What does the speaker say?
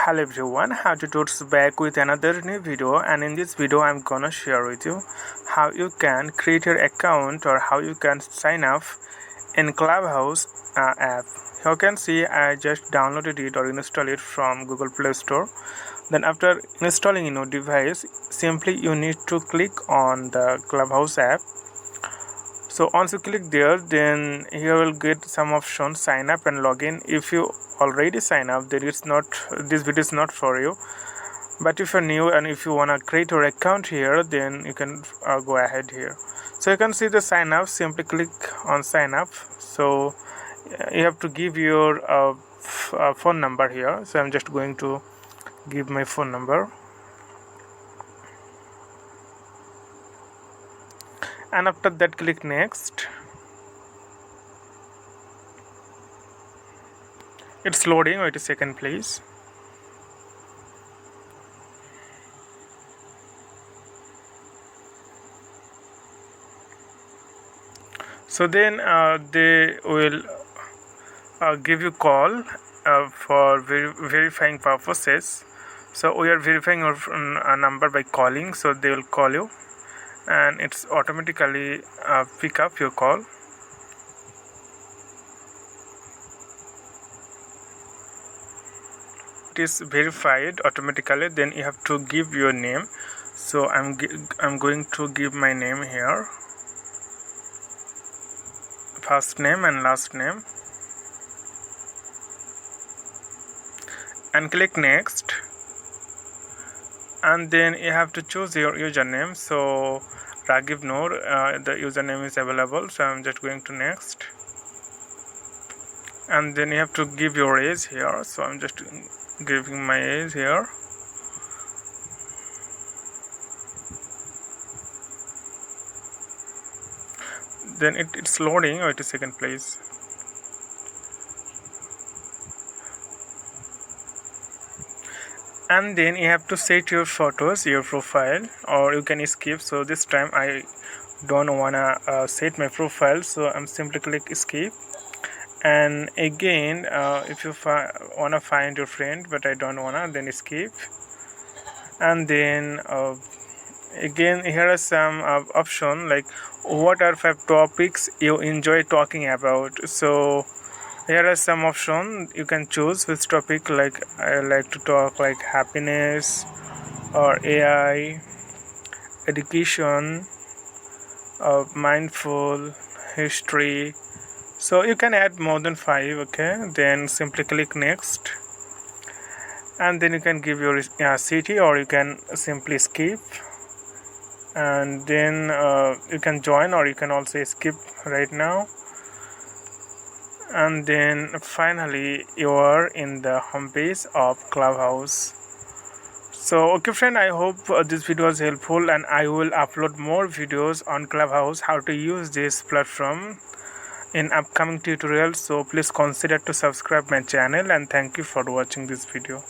Hello everyone, how to towards back with another new video, and in this video I'm gonna share with you how you can create your account or how you can sign up in Clubhouse app. You can see I just downloaded it or installed it from Google Play Store. Then after installing in your device, simply you need to click on the Clubhouse app. So once you click there, then you will get some options, sign up and login. If you already sign up, then this video is not for you. But if you're new and if you want to create your account here, then you can go ahead here. So you can see the sign up, simply click on sign up. So you have to give your phone number here. So I'm just going to give my phone number. And after that, click next. It's loading. Wait a second, please. So then they will give you call for verifying purposes. So we are verifying a number by calling. So they will call you, and it's automatically pick up your call. It is verified automatically. Then you have to give your name. So I'm going to give my name here, first name and last name, and click next. And then you have to choose your username. So Ragiv Noor, the username is available, so I'm just going to next. And then you have to give your age here, so I'm just giving my age here. Then it's loading. Wait a second, please. And then you have to set your photos, your profile, or you can skip. So this time I don't wanna set my profile, so I'm simply click skip. And again, if you wanna find your friend, but I don't wanna, then skip. And then again, here are some option like what are 5 topics you enjoy talking about. So here are some options you can choose which topic. Like I like to talk like happiness or AI, education, mindful, history. So you can add more than 5. Okay, then simply click next, and then you can give your city, or you can simply skip. And then you can join, or you can also skip right now. And then finally you are in the homepage of Clubhouse. So okay friend, I hope this video was helpful, and I will upload more videos on Clubhouse, how to use this platform in upcoming tutorials. So please consider to subscribe my channel, and thank you for watching this video.